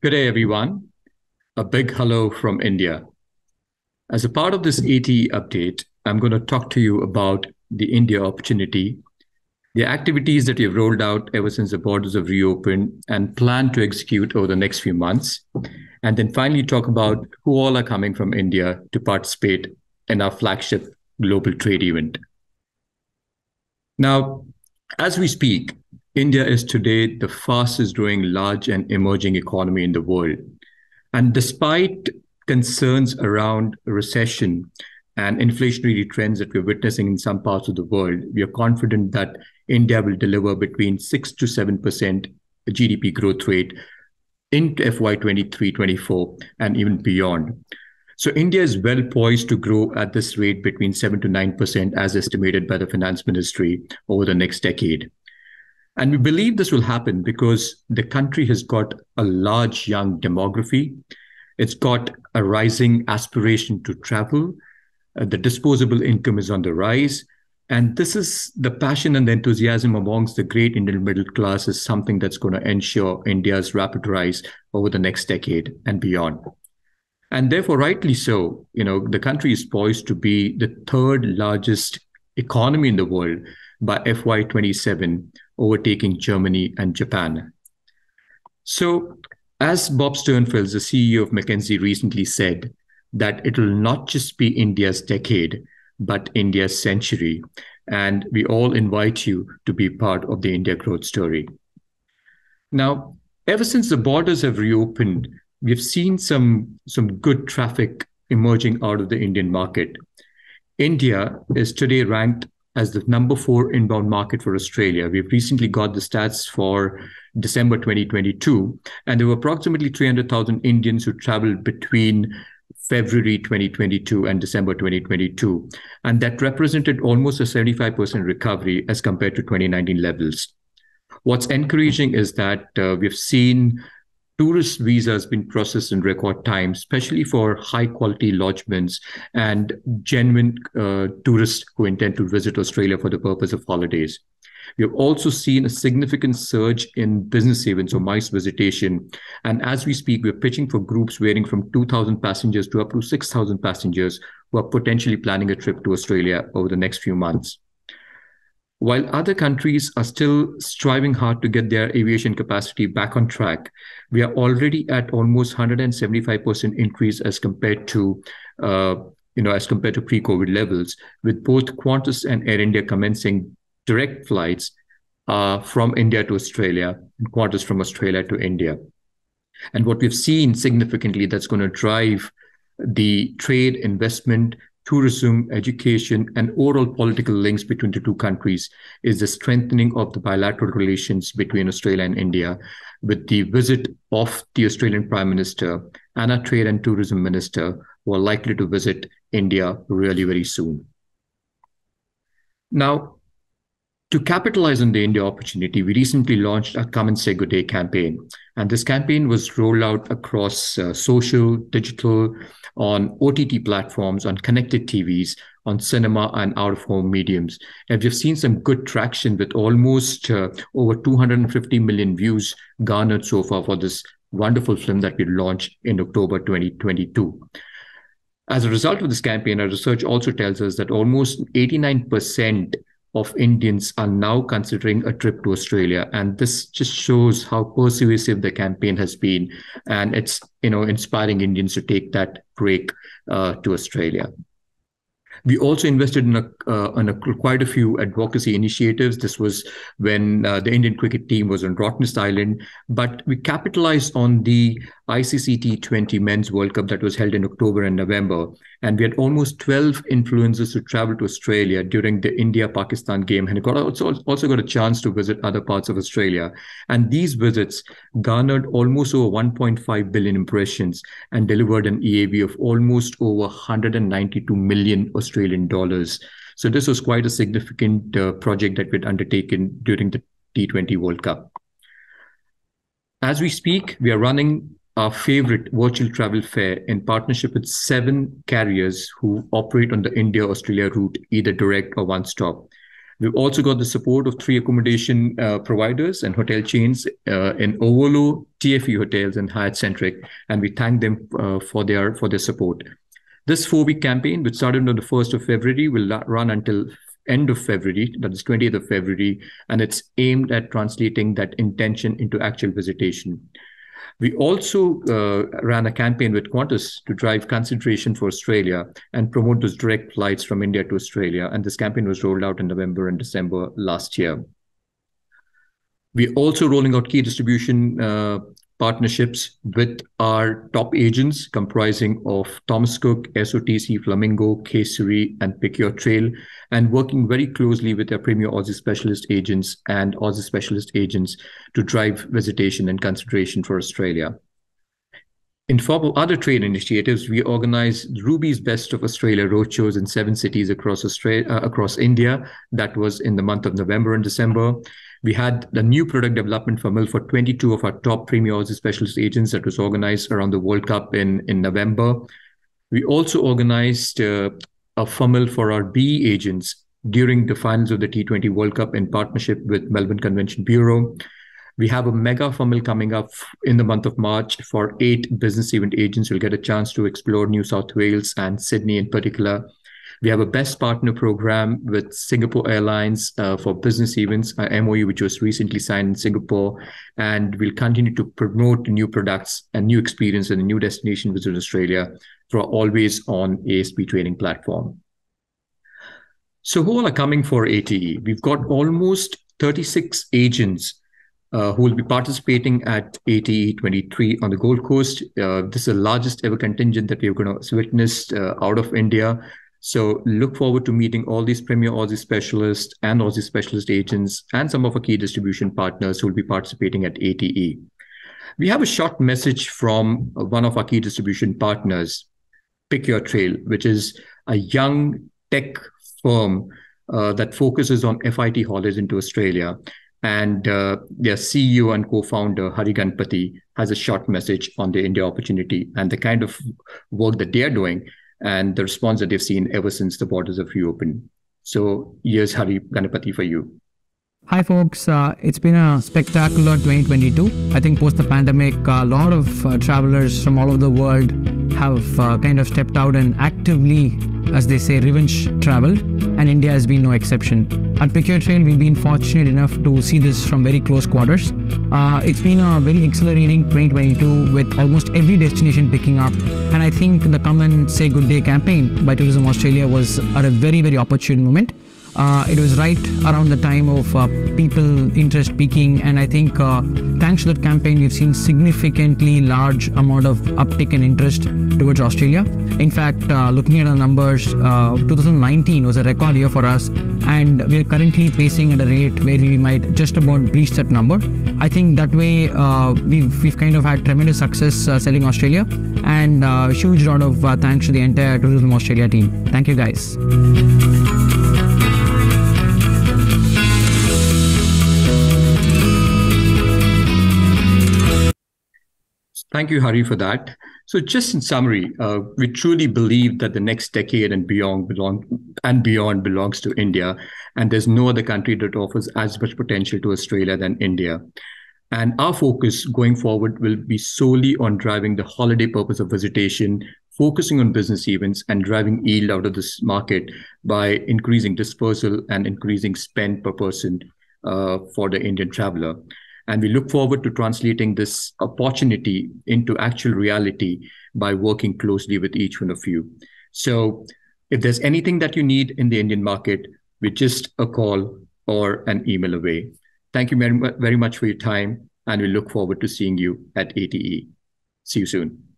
Good day, everyone. A big hello from India. As a part of this ATE update, I'm going to talk to you about the India opportunity, the activities that we've rolled out ever since the borders have reopened and plan to execute over the next few months, and then finally talk about who all are coming from India to participate in our flagship global trade event. Now, as we speak, India is today the fastest growing large and emerging economy in the world. And despite concerns around recession and inflationary trends that we're witnessing in some parts of the world, we are confident that India will deliver between 6 to 7% GDP growth rate in FY23-24 and even beyond. So India is well poised to grow at this rate between 7 to 9% as estimated by the Finance Ministry over the next decade. And we believe this will happen because the country has got a large young demography. It's got a rising aspiration to travel. The disposable income is on the rise. And this is the passion and the enthusiasm amongst the great Indian middle class is something that's going to ensure India's rapid rise over the next decade and beyond. And therefore, rightly so, the country is poised to be the third largest economy in the world by FY27, overtaking Germany and Japan. So, as Bob Sternfeld, the CEO of McKinsey, recently said, that it will not just be India's decade, but India's century. And we all invite you to be part of the India growth story. Now, ever since the borders have reopened, we've seen some good traffic emerging out of the Indian market. India is today ranked as the number 4 inbound market for Australia. We've recently got the stats for December 2022, and there were approximately 300,000 Indians who traveled between February 2022 and December 2022. And that represented almost a 75% recovery as compared to 2019 levels. What's encouraging is that we've seen tourist visas being processed in record time, especially for high quality lodgements and genuine tourists who intend to visit Australia for the purpose of holidays. We have also seen a significant surge in business events or MICE visitation. And as we speak, we're pitching for groups varying from 2,000 passengers to up to 6,000 passengers who are potentially planning a trip to Australia over the next few months. While other countries are still striving hard to get their aviation capacity back on track, we are already at almost 175% increase as compared to pre-COVID levels, with both Qantas and Air India commencing direct flights from India to Australia and Qantas from Australia to India. And what we've seen significantly that's going to drive the trade, investment, tourism, education, and overall political links between the two countries is the strengthening of the bilateral relations between Australia and India, with the visit of the Australian Prime Minister and our Trade and Tourism Minister, who are likely to visit India really very soon. Now, to capitalize on the India opportunity, we recently launched a Come and Say Good Day campaign. And this campaign was rolled out across social, digital, on OTT platforms, on connected TVs, on cinema and out-of-home mediums. And we've seen some good traction with almost over 250 million views garnered so far for this wonderful film that we launched in October 2022. As a result of this campaign, our research also tells us that almost 89% of Indians are now considering a trip to Australia. And this just shows how persuasive the campaign has been. And it's, inspiring Indians to take that break to Australia. We also invested in quite a few advocacy initiatives. This was when the Indian cricket team was on Rottnest Island, but we capitalized on the ICC T20 Men's World Cup that was held in October and November. And we had almost 12 influencers who traveled to Australia during the India-Pakistan game and also got a chance to visit other parts of Australia. And these visits garnered almost over 1.5 billion impressions and delivered an EAV of almost over 192 million Australian dollars. So this was quite a significant project that we'd undertaken during the T20 World Cup. As we speak, we are running our favorite virtual travel fair in partnership with 7 carriers who operate on the India-Australia route, either direct or one-stop. We've also got the support of 3 accommodation providers and hotel chains in Ovolo, TFE Hotels, and Hyatt Centric, and we thank them for their support. This 4-week campaign, which started on the 1st of February, will run until end of February, that is 20th of February, and it's aimed at translating that intention into actual visitation. We also ran a campaign with Qantas to drive consideration for Australia and promote those direct flights from India to Australia. And this campaign was rolled out in November and December last year. We're also rolling out key distribution partnerships with our top agents comprising of Thomas Cook, SOTC, Flamingo, Kesari, and Pick Your Trail, and working very closely with our premier Aussie specialist agents and Aussie specialist agents to drive visitation and consideration for Australia. In form of other trade initiatives, we organized Ruby's Best of Australia roadshows in 7 cities across India. That was in the month of November and December. We had the new product development funnel for 22 of our top premier Aussie specialist agents that was organized around the World Cup in November. We also organized a funnel for our BE agents during the finals of the T20 World Cup in partnership with Melbourne Convention Bureau. We have a mega funnel coming up in the month of March for 8 business event agents who will get a chance to explore New South Wales and Sydney in particular. We have a best partner program with Singapore Airlines for business events, an MOU which was recently signed in Singapore, and we'll continue to promote new products and new experience and a new destination visit Australia through our always on ASP training platform. So who all are coming for ATE? We've got almost 36 agents who will be participating at ATE 23 on the Gold Coast. This is the largest ever contingent that we're going to witness out of India. So look forward to meeting all these premier Aussie specialists and Aussie specialist agents and some of our key distribution partners who will be participating at ATE. We have a short message from one of our key distribution partners, Pick Your Trail, which is a young tech firm that focuses on FIT holidays into Australia. And their CEO and co-founder, Harleyganapathi, has a short message on the India opportunity and the kind of work that they're doing and the response that they've seen ever since the borders have reopened. So here's Harleyganapathi for you. Hi folks, it's been a spectacular 2022. I think post the pandemic, a lot of travelers from all over the world have kind of stepped out and actively, as they say, revenge traveled, and India has been no exception. At Pick Your Trail, we've been fortunate enough to see this from very close quarters. It's been a very accelerating 2022 with almost every destination picking up, and I think the Come and Say Good Day campaign by Tourism Australia was at a very, very opportune moment. It was right around the time of people interest peaking, and I think thanks to that campaign we've seen significantly large amount of uptick in interest towards Australia. In fact, looking at our numbers, 2019 was a record year for us, and we're currently pacing at a rate where we might just about reach that number. I think that way we've kind of had tremendous success selling Australia, and huge round of thanks to the entire Tourism Australia team. Thank you guys. Thank you, Hari, for that. So just in summary, we truly believe that the next decade and beyond belongs to India, and there's no other country that offers as much potential to Australia than India. And our focus going forward will be solely on driving the holiday purpose of visitation, focusing on business events and driving yield out of this market by increasing dispersal and increasing spend per person for the Indian traveler. And we look forward to translating this opportunity into actual reality by working closely with each one of you. So if there's anything that you need in the Indian market, we're just a call or an email away. Thank you very much for your time, and we look forward to seeing you at ATE. See you soon.